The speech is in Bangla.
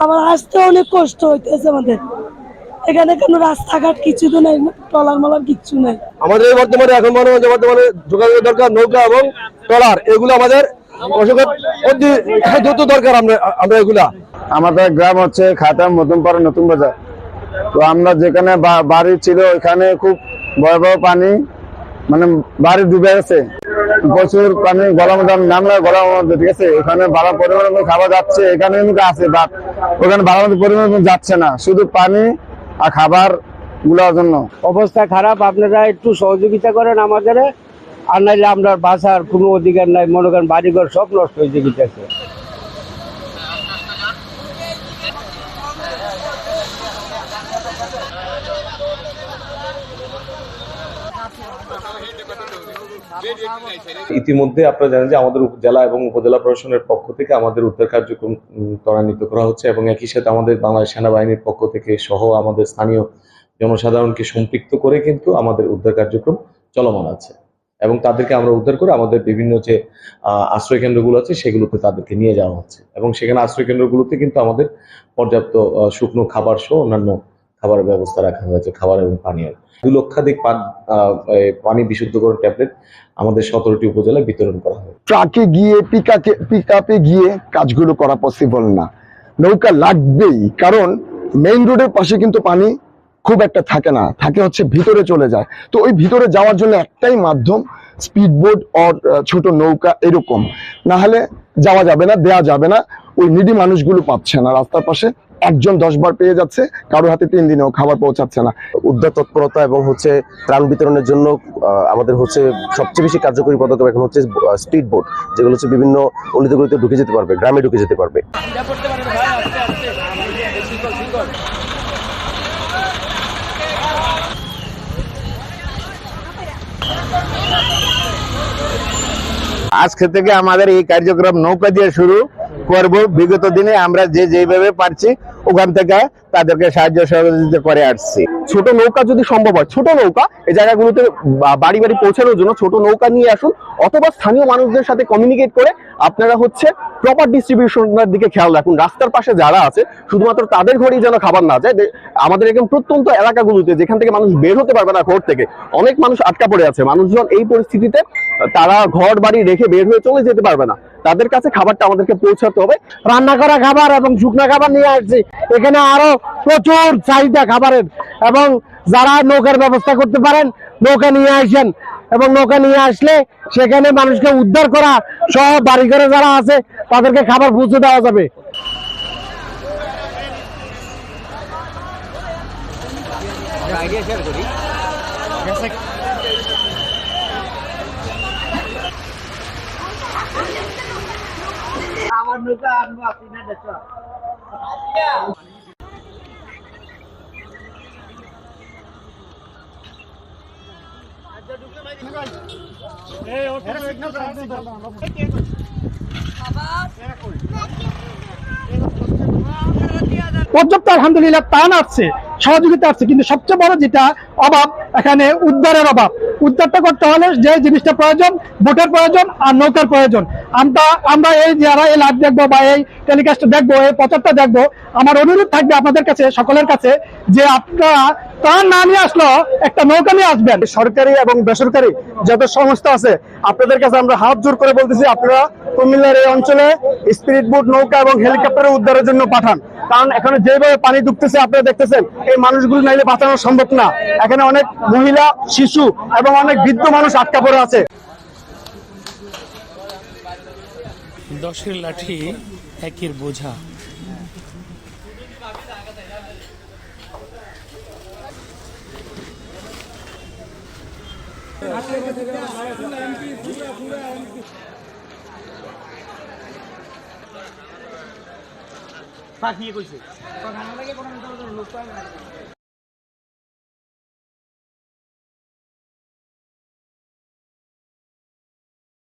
আবার আসতে অনেক কষ্ট হইতেছে আমাদের। এখানে কোনো রাস্তাঘাট কিছু তো নাই, ট্রলার মালার কিচ্ছু নাই। আমাদের বর্তমানে এখন বর্তমানে যোগাযোগ দরকার নৌকা এবং ট্রলার, এগুলো আমাদের অতি দ্রুত দরকার। আমরা এগুলা, আমাদের গ্রাম হচ্ছে খাতাম মধ্যমপাড়া নতুন বাজার। তো আমরা যেখানে বাড়ি ছিল ওইখানে খুব ভয়াবহ পানি, মানে বাড়ি ডুবে গেছে, প্রচুর পানি গলার মধ্যে নামলে গলার মধ্যে, ঠিক আছে। এখানে ভালো পরিমাণ খাবার যাচ্ছে, এখানে আছে বাট ওখানে ভালো পরিমাণ যাচ্ছে না, শুধু পানি আর খাবার গুলার জন্য অবস্থা খারাপ। আপনারা একটু সহযোগিতা করেন আমাদের, আর নাইলে আমরা বাঁচার কোনো অধিকার নাই। মনে করেন বাড়িঘর সব নষ্ট হয়ে গেছে। ইতিমধ্যে আপনারা জানেন যে আমাদের জেলা এবং উপজেলা প্রশাসনের পক্ষ থেকে আমাদের উদ্ধার কার্যক্রম ত্বরান্বিত করা হচ্ছে এবং একই সাথে আমাদের বাংলাদেশ সেনাবাহিনীর পক্ষ থেকে সহ আমাদের স্থানীয় জনসাধারণকে সম্পৃক্ত করে কিন্তু আমাদের উদ্ধার কার্যক্রম চলমান আছে এবং তাদেরকে আমরা উদ্ধার করে আমাদের বিভিন্ন যে আশ্রয় কেন্দ্রগুলো আছে সেগুলোতে তাদেরকে নিয়ে যাওয়া হচ্ছে এবং সেখানে আশ্রয় কেন্দ্রগুলোতে কিন্তু আমাদের পর্যাপ্ত শুকনো খাবার সহ অন্যান্য খাবারের ব্যবস্থা রাখা হয়েছে, খাবার এবং পানীয়। 2 লক্ষাধিক পানি বিশুদ্ধকরণ ট্যাবলেট আমাদের 17টি উপজেলায় বিতরণ করা হয়। ট্রাকে গিয়ে পিকআপে গিয়ে কাজগুলো করা পসিবল না, নৌকা লাগবেই। কারণ মেইন রোডের পাশে কিন্তু পানি খুব একটা থাকে না, থাকে হচ্ছে ভিতরে চলে যায়। তো ওই ভিতরে যাওয়ার জন্য একটাই মাধ্যম, স্পিড বোট আর ছোট নৌকা, এরকম না হলে যাওয়া যাবে না, দেয়া যাবে না। ওই নিডি মানুষগুলো পাচ্ছে না রাস্তার পাশে, একজন 10 বার পেয়ে যাচ্ছে, কারো হাতে 3 দিনেও খাবার পৌঁছাচ্ছে না। উদ্ধার তৎপরতা এবং ত্রাণ বিতরণের জন্য আমাদের সবচেয়ে বেশি কার্যকরী পদক্ষেপ এখন হচ্ছে স্পিড বোট, যেগুলো বিভিন্ন অলিতে ঢুকে যেতে পারবে, গ্রামে ঢুকে যেতে পারবে। আজকে থেকে আমাদের এই কার্যক্রম নৌকা দিয়ে শুরু করব। বিগত দিনে আমরা যেভাবে পারছি ওখান থেকে তাদেরকে সাহায্য সহযোগিতা করে আসছি। ছোট নৌকা যদি সম্ভব হয়, ছোট নৌকা এই জায়গাগুলোতে বাড়ি বাড়ি পৌঁছানোর জন্য ছোট নৌকা নিয়ে আসুন, অথবা স্থানীয় মানুষদের সাথে কমিউনিকেট করে আপনারা প্রপার ডিস্ট্রিবিউশনের দিকে খেয়াল রাখুন। রাস্তার পাশে যারা আছে শুধুমাত্র তাদের ঘরেই যেন খাবার না যায়। আমাদের এরকম প্রত্যন্ত এলাকাগুলোতে যেখান থেকে মানুষ বের হতে পারবে না ঘর থেকে, অনেক মানুষ আটকা পড়ে আছে। মানুষজন এই পরিস্থিতিতে তারা ঘর বাড়ি রেখে বের হয়ে চলে যেতে পারবে না, তাদের কাছে খাবারটা আমাদেরকে পৌঁছাতে হবে। রান্না করা খাবার এবং শুকনো খাবার নিয়ে আসছি, এখানে আরো প্রচুর চাহিদা খাবারের, এবং যারা নৌকার ব্যবস্থা করতে পারেন নৌকা নিয়ে আসেন, এবং নৌকা নিয়ে আসলে সেখানে মানুষকে উদ্ধার করা সহ বাড়িঘরে যারা আছে তাদেরকে খাবার পৌঁছে দেওয়া যাবে। আমার নৌকা আনবো, আপনি না দেখো। পর্যাপ্ত আলহামদুলিল্লাহ ত্রাণ আসছে, সহযোগিতা আসছে, কিন্তু সবচেয়ে বড় যেটা অভাব এখানে উদ্ধারের অভাব। উদ্ধারটা করতে হলে যে জিনিসটা প্রয়োজন, বোটের প্রয়োজন আর নৌকার প্রয়োজন। আমরা এই যারা এই লাইভ দেখবো বা এই টেলিকাস্ট দেখবো, এই প্রচারটা দেখবো, আমার অনুরোধ থাকবে আপনাদের কাছে, সকলের কাছে, যে আপনারা ত্রাণ না নিয়ে আসলো একটা নৌকা নিয়ে আসবেন। সরকারি এবং বেসরকারি যত সংস্থা আছে আপনাদের কাছে আমরা হাত জোর করে বলতেছি, আপনারা কুমিল্লার এই অঞ্চলে স্পিরিট বোট, নৌকা এবং হেলিকপ্টার উদ্ধারের জন্য পাঠান। কারণ এখানে যেভাবে পানি ঢুকতেছে আপনারা দেখতেছেন, এই মানুষগুলো নাইলে বাঁচানো সম্ভব না। এখানে অনেক মহিলা, শিশু এবং অনেক বৃদ্ধ মানুষ আটকা পড়ে আছে। 10-এর লাঠি 1-এর বোঝা। পাখিয়ে কইছে